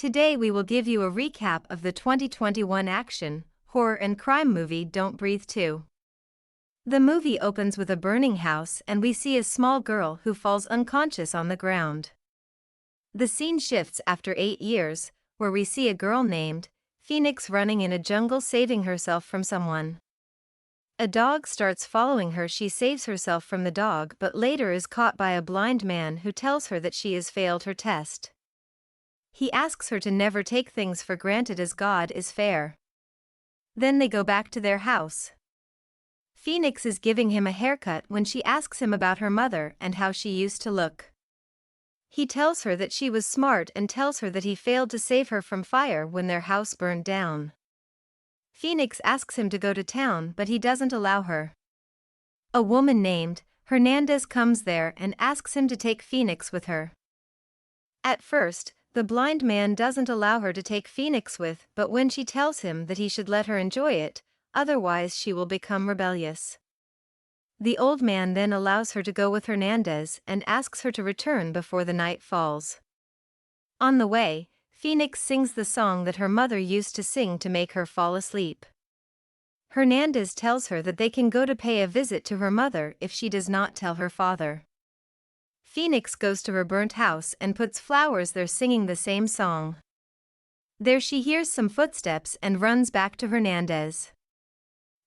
Today we will give you a recap of the 2021 action, horror and crime movie Don't Breathe 2. The movie opens with a burning house and we see a small girl who falls unconscious on the ground. The scene shifts after 8 years, where we see a girl named Phoenix running in a jungle saving herself from someone. A dog starts following her. She saves herself from the dog but later is caught by a blind man who tells her that she has failed her test. He asks her to never take things for granted as God is fair. Then they go back to their house. Phoenix is giving him a haircut when she asks him about her mother and how she used to look. He tells her that she was smart and tells her that he failed to save her from fire when their house burned down. Phoenix asks him to go to town but he doesn't allow her. A woman named Hernandez comes there and asks him to take Phoenix with her. At first, the blind man doesn't allow her to take Phoenix with, but when she tells him that he should let her enjoy it, otherwise she will become rebellious. The old man then allows her to go with Hernandez and asks her to return before the night falls. On the way, Phoenix sings the song that her mother used to sing to make her fall asleep. Hernandez tells her that they can go to pay a visit to her mother if she does not tell her father. Phoenix goes to her burnt house and puts flowers there singing the same song. There she hears some footsteps and runs back to Hernandez.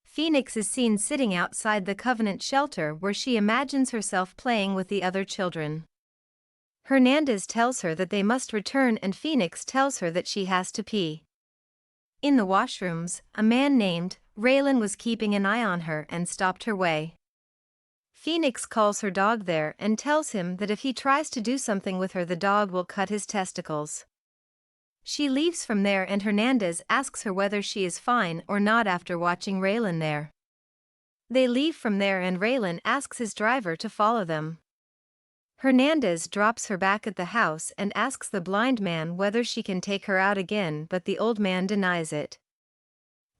Phoenix is seen sitting outside the Covenant shelter where she imagines herself playing with the other children. Hernandez tells her that they must return and Phoenix tells her that she has to pee. In the washrooms, a man named Raylan was keeping an eye on her and stopped her way. Phoenix calls her dog there and tells him that if he tries to do something with her the dog will cut his testicles. She leaves from there and Hernandez asks her whether she is fine or not after watching Raylan there. They leave from there and Raylan asks his driver to follow them. Hernandez drops her back at the house and asks the blind man whether she can take her out again but the old man denies it.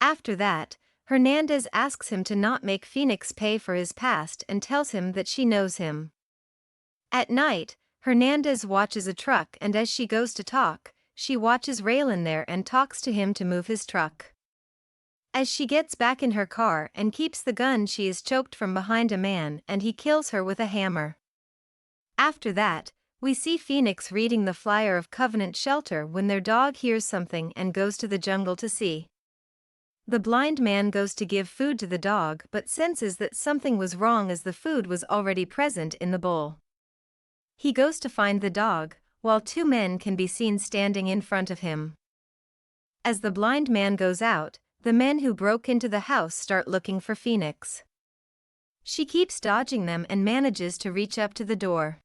After that, Hernandez asks him to not make Phoenix pay for his past and tells him that she knows him. At night, Hernandez watches a truck and as she goes to talk, she watches Raylan there and talks to him to move his truck. As she gets back in her car and keeps the gun she is choked from behind a man and he kills her with a hammer. After that, we see Phoenix reading the flyer of Covenant shelter when their dog hears something and goes to the jungle to see. The blind man goes to give food to the dog but senses that something was wrong as the food was already present in the bowl. He goes to find the dog, while 2 men can be seen standing in front of him. As the blind man goes out, the men who broke into the house start looking for Phoenix. She keeps dodging them and manages to reach up to the door.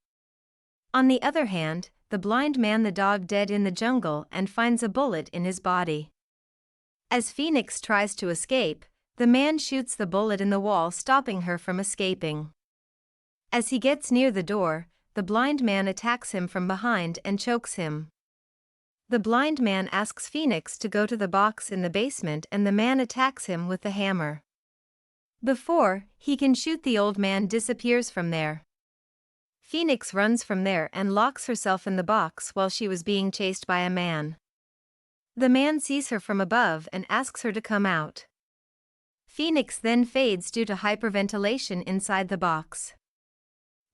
On the other hand, the blind man the dog dead in the jungle and finds a bullet in his body. As Phoenix tries to escape, the man shoots the bullet in the wall stopping her from escaping. As he gets near the door, the blind man attacks him from behind and chokes him. The blind man asks Phoenix to go to the box in the basement and the man attacks him with the hammer. Before he can shoot the old man disappears from there. Phoenix runs from there and locks herself in the box while she was being chased by a man. The man sees her from above and asks her to come out. Phoenix then fades due to hyperventilation inside the box.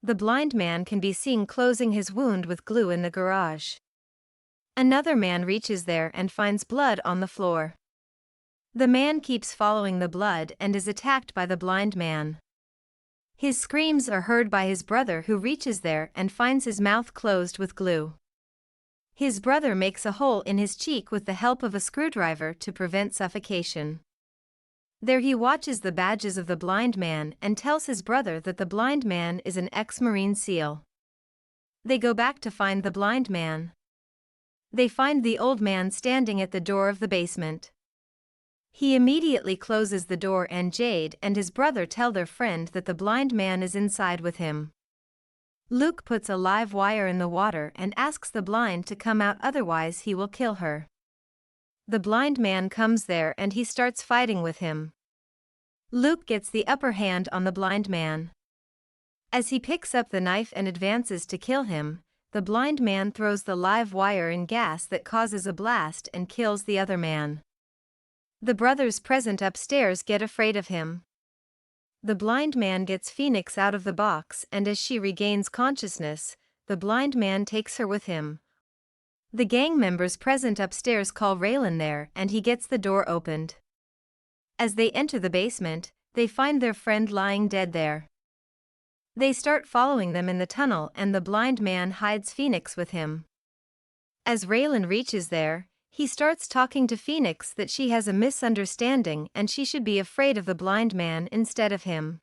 The blind man can be seen closing his wound with glue in the garage. Another man reaches there and finds blood on the floor. The man keeps following the blood and is attacked by the blind man. His screams are heard by his brother who reaches there and finds his mouth closed with glue. His brother makes a hole in his cheek with the help of a screwdriver to prevent suffocation. There he watches the badges of the blind man and tells his brother that the blind man is an ex-Marine SEAL. They go back to find the blind man. They find the old man standing at the door of the basement. He immediately closes the door and Jade and his brother tell their friend that the blind man is inside with him. Luke puts a live wire in the water and asks the blind to come out otherwise he will kill her. The blind man comes there and he starts fighting with him. Luke gets the upper hand on the blind man. As he picks up the knife and advances to kill him, the blind man throws the live wire in gas that causes a blast and kills the other man. The brothers present upstairs get afraid of him. The blind man gets Phoenix out of the box, and as she regains consciousness, the blind man takes her with him. The gang members present upstairs call Raylan there, and he gets the door opened. As they enter the basement, they find their friend lying dead there. They start following them in the tunnel, and the blind man hides Phoenix with him. As Raylan reaches there, he starts talking to Phoenix that she has a misunderstanding and she should be afraid of the blind man instead of him.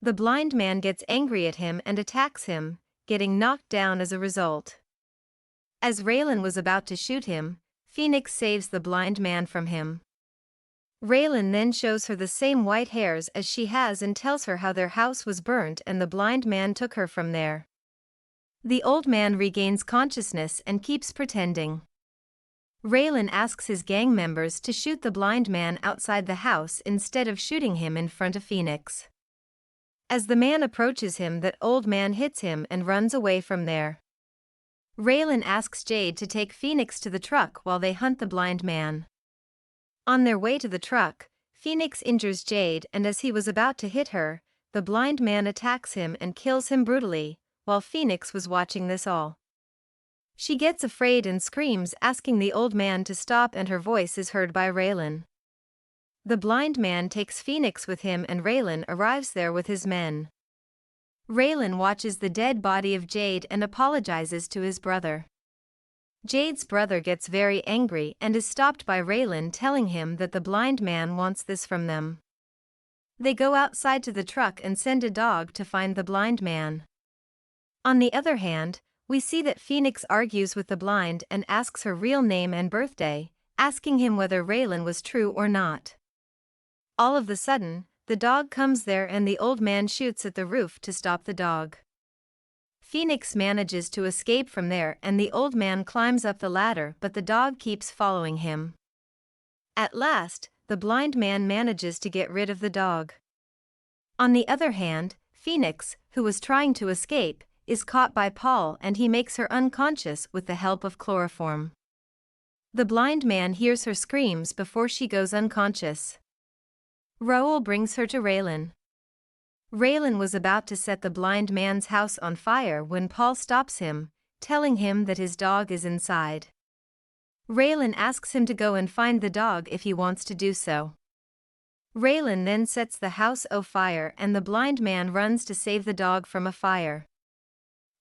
The blind man gets angry at him and attacks him, getting knocked down as a result. As Raylan was about to shoot him, Phoenix saves the blind man from him. Raylan then shows her the same white hairs as she has and tells her how their house was burnt and the blind man took her from there. The old man regains consciousness and keeps pretending. Raylan asks his gang members to shoot the blind man outside the house instead of shooting him in front of Phoenix. As the man approaches him, that old man hits him and runs away from there. Raylan asks Jade to take Phoenix to the truck while they hunt the blind man. On their way to the truck, Phoenix injures Jade, and as he was about to hit her, the blind man attacks him and kills him brutally, while Phoenix was watching this all. She gets afraid and screams, asking the old man to stop, and her voice is heard by Raylan. The blind man takes Phoenix with him and Raylan arrives there with his men. Raylan watches the dead body of Jade and apologizes to his brother. Jade's brother gets very angry and is stopped by Raylan, telling him that the blind man wants this from them. They go outside to the truck and send a dog to find the blind man. On the other hand, we see that Phoenix argues with the blind and asks her real name and birthday, asking him whether Raylan was true or not. All of a sudden, the dog comes there and the old man shoots at the roof to stop the dog. Phoenix manages to escape from there and the old man climbs up the ladder, but the dog keeps following him. At last, the blind man manages to get rid of the dog. On the other hand, Phoenix, who was trying to escape, is caught by Paul and he makes her unconscious with the help of chloroform. The blind man hears her screams before she goes unconscious. Raoul brings her to Raylan. Raylan was about to set the blind man's house on fire when Paul stops him, telling him that his dog is inside. Raylan asks him to go and find the dog if he wants to do so. Raylan then sets the house on fire and the blind man runs to save the dog from a fire.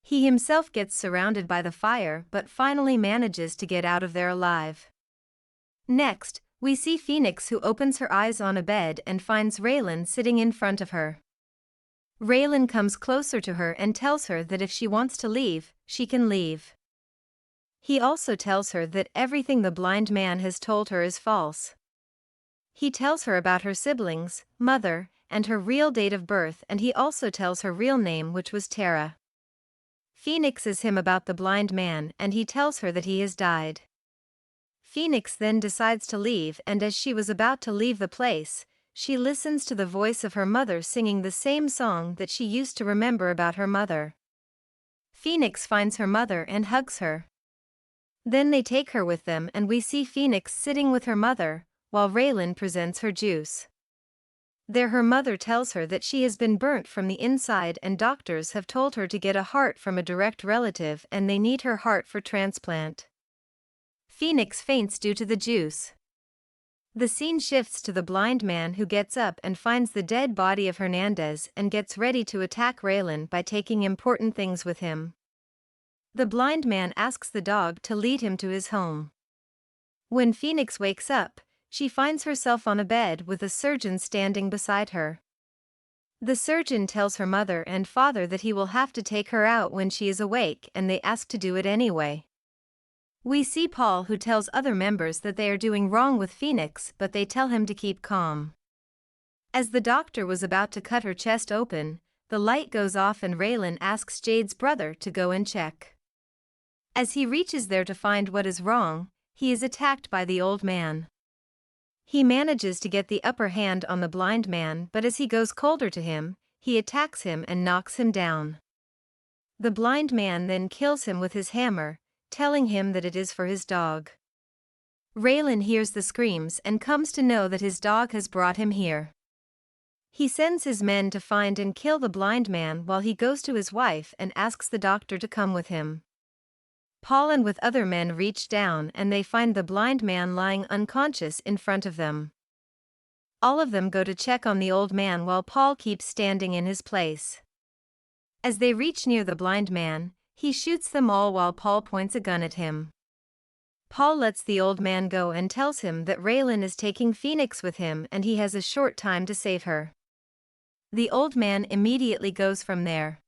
He himself gets surrounded by the fire but finally manages to get out of there alive. Next, we see Phoenix, who opens her eyes on a bed and finds Raylan sitting in front of her. Raylan comes closer to her and tells her that if she wants to leave, she can leave. He also tells her that everything the blind man has told her is false. He tells her about her siblings, mother, and her real date of birth, and he also tells her real name, which was Tara. Phoenix asks him about the blind man and he tells her that he has died. Phoenix then decides to leave, and as she was about to leave the place, she listens to the voice of her mother singing the same song that she used to remember about her mother. Phoenix finds her mother and hugs her. Then they take her with them and we see Phoenix sitting with her mother, while Raylan presents her juice. There her mother tells her that she has been burnt from the inside and doctors have told her to get a heart from a direct relative and they need her heart for transplant. Phoenix faints due to the juice. The scene shifts to the blind man, who gets up and finds the dead body of Hernandez and gets ready to attack Raylan by taking important things with him. The blind man asks the dog to lead him to his home. When Phoenix wakes up, she finds herself on a bed with a surgeon standing beside her. The surgeon tells her mother and father that he will have to take her out when she is awake, and they ask to do it anyway. We see Paul, who tells other members that they are doing wrong with Phoenix, but they tell him to keep calm. As the doctor was about to cut her chest open, the light goes off and Raylan asks Jade's brother to go and check. As he reaches there to find what is wrong, he is attacked by the old man. He manages to get the upper hand on the blind man, but as he goes colder to him, he attacks him and knocks him down. The blind man then kills him with his hammer, telling him that it is for his dog. Raylan hears the screams and comes to know that his dog has brought him here. He sends his men to find and kill the blind man while he goes to his wife and asks the doctor to come with him. Paul and with other men reach down and they find the blind man lying unconscious in front of them. All of them go to check on the old man while Paul keeps standing in his place. As they reach near the blind man, he shoots them all while Paul points a gun at him. Paul lets the old man go and tells him that Raylan is taking Phoenix with him and he has a short time to save her. The old man immediately goes from there.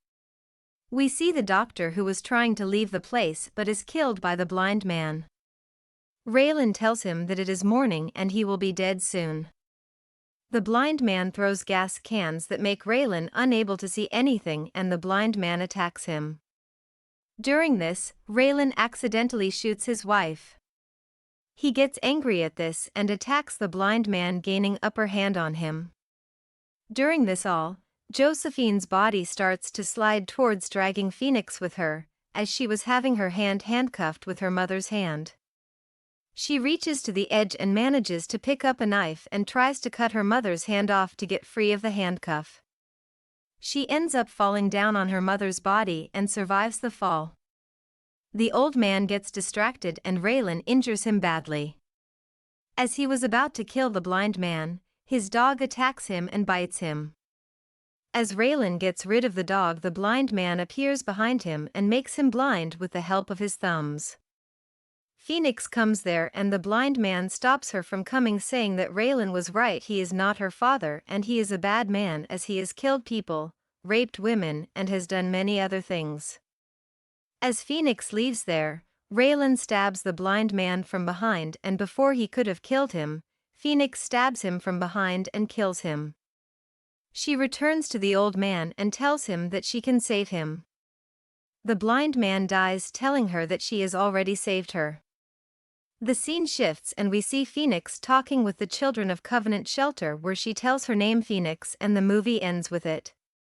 We see the doctor who was trying to leave the place but is killed by the blind man. Raylan tells him that it is morning and he will be dead soon. The blind man throws gas cans that make Raylan unable to see anything and the blind man attacks him. During this, Raylan accidentally shoots his wife. He gets angry at this and attacks the blind man, gaining upper hand on him. During this all, Josephine's body starts to slide towards dragging Phoenix with her, as she was having her hand handcuffed with her mother's hand. She reaches to the edge and manages to pick up a knife and tries to cut her mother's hand off to get free of the handcuff. She ends up falling down on her mother's body and survives the fall. The old man gets distracted and Raylan injures him badly. As he was about to kill the blind man, his dog attacks him and bites him. As Raylan gets rid of the dog, the blind man appears behind him and makes him blind with the help of his thumbs. Phoenix comes there and the blind man stops her from coming, saying that Raylan was right, he is not her father and he is a bad man as he has killed people, raped women and has done many other things. As Phoenix leaves there, Raylan stabs the blind man from behind and before he could have killed him, Phoenix stabs him from behind and kills him. She returns to the old man and tells him that she can save him. The blind man dies, telling her that she has already saved her. The scene shifts and we see Phoenix talking with the children of Covenant Shelter, where she tells her name Phoenix, and the movie ends with it.